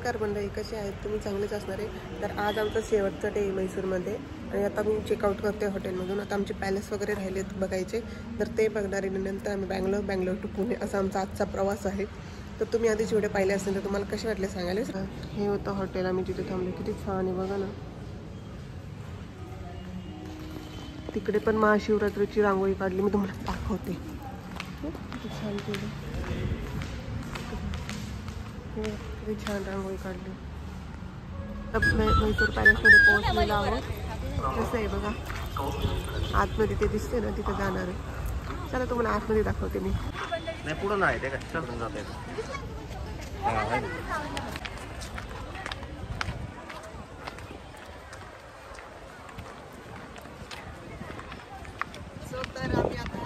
नमस्कार मंडळी, कसे आहेत तुम्ही? चांगलेच असणार आहे. तर आज आमचा शेवटचा डे मैसूरमध्ये आणि आता मी चेकआउट करते हॉटेलमधून. आता आमचे पॅलेस वगैरे राहिलेत बघायचे, तर ते बघणार आहे. नंतर आम्ही बँगलोर टू पुणे असा आमचा आजचा प्रवास आहे. तर तुम्ही आधीच व्हिडिओ पाहिले असेल तर तुम्हाला कसे वाटले सांगायला. हे होतं हॉटेल, आम्ही जिथे थांबले. किती छान आहे बघा ना. तिकडे पण महाशिवरात्रीची रांगोळी काढली, मी तुम्हाला दाखवते. किती छान केली, किती छान रांगोळी काढली. मैसूर पॅलेसमध्ये पोहोचलेलो आहोत. कसं आहे बघा, आतमध्ये ते दिसते ना, तिथे जाणार आहे. चला तुम्हाला आतमध्ये दाखवते मी. नाही पुढं नाही ते काय चढून जाते. तर आम्ही आता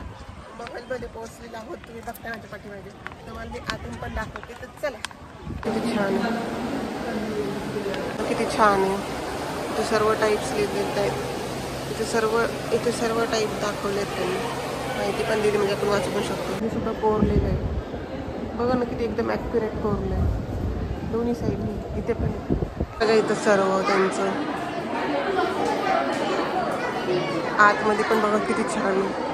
महलमध्ये पोहोचलेलो आहोत. तुम्ही बघताय माझ्या पाठीमागे, तुम्हाला मी आतून पण दाखवते. तर चला. किती छान आहे, किती छान आहे. इथे सर्व टाईप्स लिहिलेत आहेत. इथे सर्व टाईप दाखवलेत त्यांनी, माहिती पण दिली म्हणजे आपण वाचू पण शकतो. हे सुद्धा कोरलेलं आहे बघा ना, किती एकदम ॲक्युरेट कोरलं आहे दोन्ही साईडनी. इथे पण बघा, इथं सर्व त्यांचं आतमध्ये पण बघा किती छान आहे.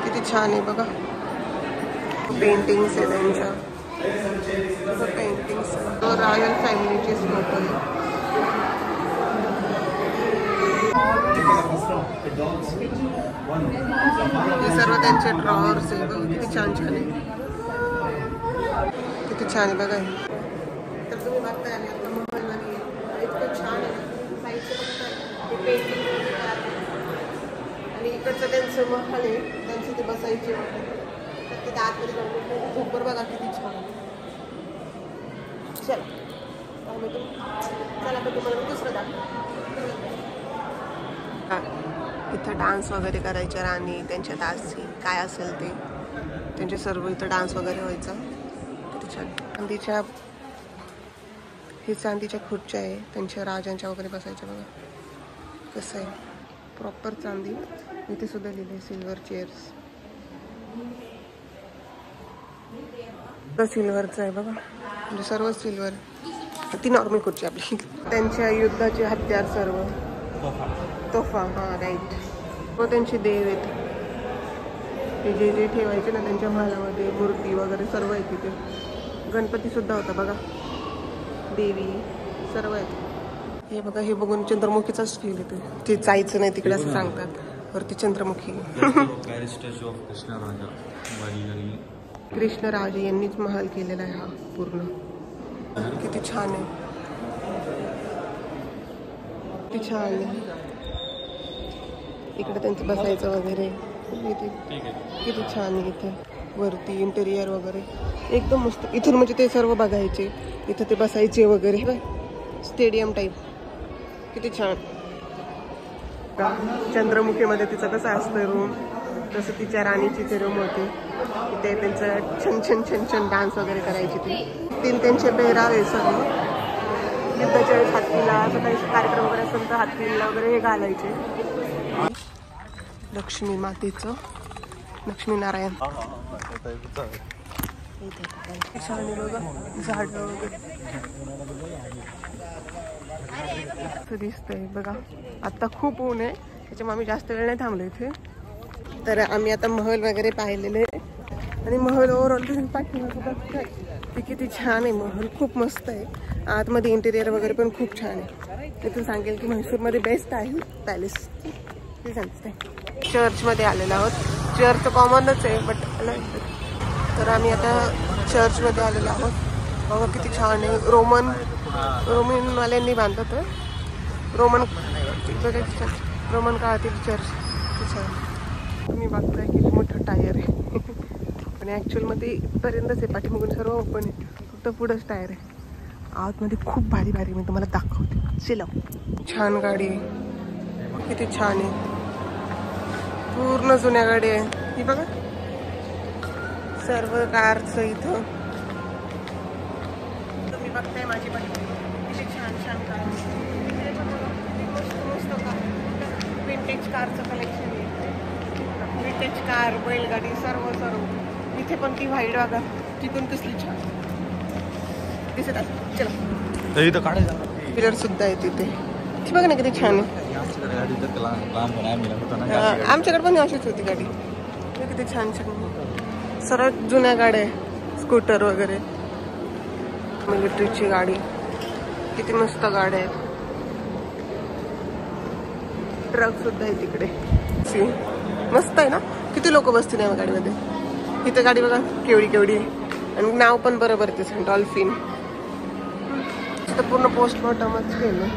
किती छान आहे बघा. पेंटिंग्स आहे त्यांच्या, पेंटिंग्स रॉयल फॅमिलीचेच फोटो आहे. हे सर्व त्यांचे ड्रॉवर्स आहे बघा, किती छान छान आहे. किती छान आहे बघा. तर तुम्ही बघताय आम्ही आता महलमध्ये इतकं छान आहे. साईडचं बघताय पेंटिंग आणि इकडचं त्यांचं महल आहे, त्यांचे ते बसायचे वगैरे. तर ते आतमध्ये जाऊन झोपर बघा किती छान. चला तुम्हाला मी दुसरं दाखव. इथं डान्स वगैरे करायच्या राणी, त्यांच्या दासी काय असेल ते त्यांचे सर्व इथं डान्स वगैरे व्हायचा. किती छान. चांदीच्या, हे चांदीच्या खुर्च्या आहे त्यांच्या राजांच्या वगैरे बसायच्या बघा. कसं आहे प्रॉपर चांदी. इथे सुद्धा लिहिले सिल्वर चेअर्स. सिल्वरचं आहे बघा, म्हणजे सर्व सिल्वर. ती नॉर्मल खुर्ची आपली. त्यांच्या युद्धाचे हत्यार सर्व, तोफा. हां राईट. व त्यांचे देव आहेत, ते जे ठेवायचे ना त्यांच्या महालामध्ये, मूर्ती वगैरे सर्व आहे तिथे. गणपती सुद्धा होता बघा, देवी सर्व आहेत. हे बघा, हे बघून चंद्रमुखीचाच फील येतो. ते जायचं नाही तिकडे असं सांगतात. वरती चंद्रमुखी. कृष्णराज यांनीच महल केलेला आहे हा पूर्ण. किती छान आहे, किती छान आहे. इकडे त्यांचं बसायचं वगैरे इथे किती छान आहे. इथे वरती इंटेरियर वगैरे एकदम मस्त. इथून म्हणजे ते सर्व बघायचे, इथं ते बसायचे वगैरे. स्टेडियम टाईप किती छान. चंद्रमुखीमध्ये तिचं कसं असतं रूम, तसं तिच्या राणीची ते रूम होती. तिथे त्यांचं छन छन छन छन डान्स वगैरे करायची. ते त्यांचे पेहरावे सर्व. युद्धाच्या वेळेस हत्तीला असं काही कार्यक्रम वगैरे असेल तर हत्तीला वगैरे हे घालायचे. लक्ष्मी मातेचं, लक्ष्मीनारायण. छान बघा, झाड वगैरे दिसतंय बघा. आता खूप ऊन आहे, त्याच्यामुळे आम्ही जास्त वेळ नाही थांबलो इथे. तर आम्ही आता महल वगैरे पाहिलेले आणि महल ओव्हरऑल पाठीमागे बघताय ते किती छान आहे. महल खूप मस्त आहे. आतमध्ये इंटेरियर वगैरे पण खूप छान आहे. इथून सांगेल की म्हैसूरमध्ये बेस्ट आहे पॅलेस, ते सांगते. चर्चमध्ये आलेलो आहोत. चर्च कॉमनच आहे बट. तर आम्ही आता चर्चमध्ये आलेलो आहोत. बघा किती छान आहे. रोमनवाल्यांनी बांधत रोमन काळातील चर्च. किती छान. तुम्ही बघताय किती मोठं टायर आहे. आणि ॲक्च्युअलमध्ये इथपर्यंतच आहे, पाठीमागून सर्व ओपन आहे, फक्त पुढंच टायर आहे. आतमध्ये खूप भारी भारी मी तुम्हाला दाखवते. चला. छान गाडी आहे, किती छान आहे. पूर्ण जुन्या गाडी आहे ही बघा. सर्व कारचं इथं तुम्ही बघताय माझी पण किती छान छान कार. मस्त मस्त कार, विंटेज कारचं कलेक्शन आहे. विंटेज कार, बैलगाडी सर्व सर्व. इथे पण ती व्हाईट बघा, तिथून कसली छान दिसत आहे. चला इथं काढायचं पिलर सुद्धा आहे तिथे. बघा ना किती छान आहे. आमच्याकडे पण अशीच होती गाडी. किती छान छान सर्व जुन्या गाड्या, स्कूटर वगैरे, मिलिटरीची गाडी, किती मस्त गाड्या आहेत. ट्रक सुद्धा आहे तिकडे. मस्त आहे ना. किती लोक बसतील या गाडीमध्ये. इथे गाडी बघा केवढी केवढी, आणि नाव पण बरोबर ते डॉल्फिन. पूर्ण पोस्टमॉर्टमच केलं.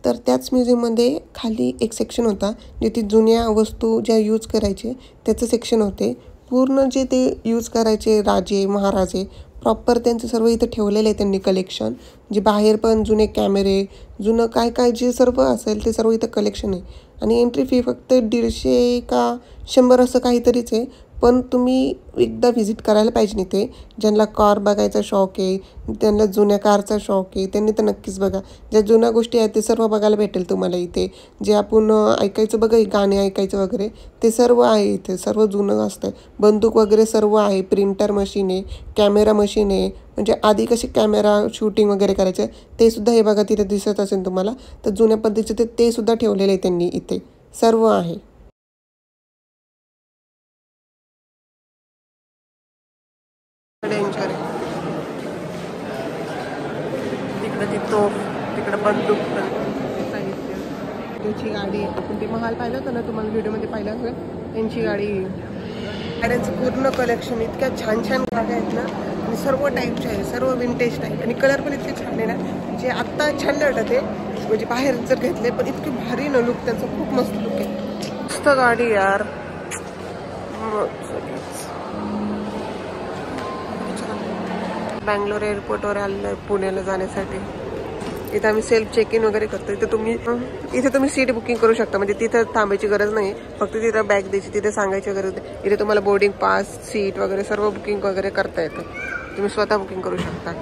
तर त्याच म्युझियममध्ये खाली एक सेक्शन होता जिथे जुन्या वस्तू ज्या यूज करायचे त्याचं सेक्शन होते. पूर्ण जे ते यूज करायचे राजे महाराजे प्रॉपर त्यांचं सर्व इथं ठेवलेलं आहे त्यांनी कलेक्शन. जे बाहेर पण जुने कॅमेरे, जुनं काय काय जे सर्व असेल ते सर्व इथं कलेक्शन आहे. आणि एंट्री फी फक्त 150 का 100 असं काहीतरीच आहे. पण तुम्ही एकदा व्हिजिट करायला पाहिजे इथे. ज्यांना कार बघायचा शौक आहे, त्यांना जुन्या कारचा शौक आहे, त्यांनी तर नक्कीच बघा. ज्या जुन्या गोष्टी आहेत ते सर्व बघायला भेटेल तुम्हाला इथे. जे आपण ऐकायचं बघा, गाणे ऐकायचं वगैरे ते सर्व आहे इथे. सर्व जुनं असतं. बंदूक वगैरे सर्व आहे. प्रिंटर मशीन आहे, कॅमेरा मशीन आहे. म्हणजे आधी कसे कॅमेरा शूटिंग वगैरे करायचं ते सुद्धा हे बघा तिथे दिसत असेल तुम्हाला. तर जुन्या पद्धतीचे ते सुद्धा ठेवलेले आहे त्यांनी इथे. सर्व आहे. तिकडं ती तोफ, तिकडं बंदूक, साहित्य, त्याची गाडी. आपण ते महाल पाहिलं होतं ना तुम्हाला व्हिडिओमध्ये पाहिलं असेल, त्यांची गाडी. गाड्यांचं पूर्ण कलेक्शन. इतक्या छान छान गाड्या आहेत ना, आणि सर्व टाईपचे आहे, सर्व विंटेज टाईप. आणि कलर पण इतके छान आहे ना, जे आत्ता छान वाटत आहे. म्हणजे बाहेर जर घेतले पण इतके भारी ना लुक त्यांचं, खूप मस्त लुक आहे. मस्त गाडी यार. बँगलोर एअरपोर्टवर आलेलं पुण्याला जाण्यासाठी. इथे आम्ही सेल्फ चेक इन वगैरे करतो. इथे तुम्ही सीट बुकिंग करू शकता. म्हणजे तिथं थांबायची गरज नाही, फक्त तिथं बॅग द्यायची, तिथे सांगायची गरज नाही. इथे तुम्हाला बोर्डिंग पास, सीट वगैरे सर्व बुकिंग वगैरे करता येतं. तुम्ही स्वतः बुकिंग करू शकता.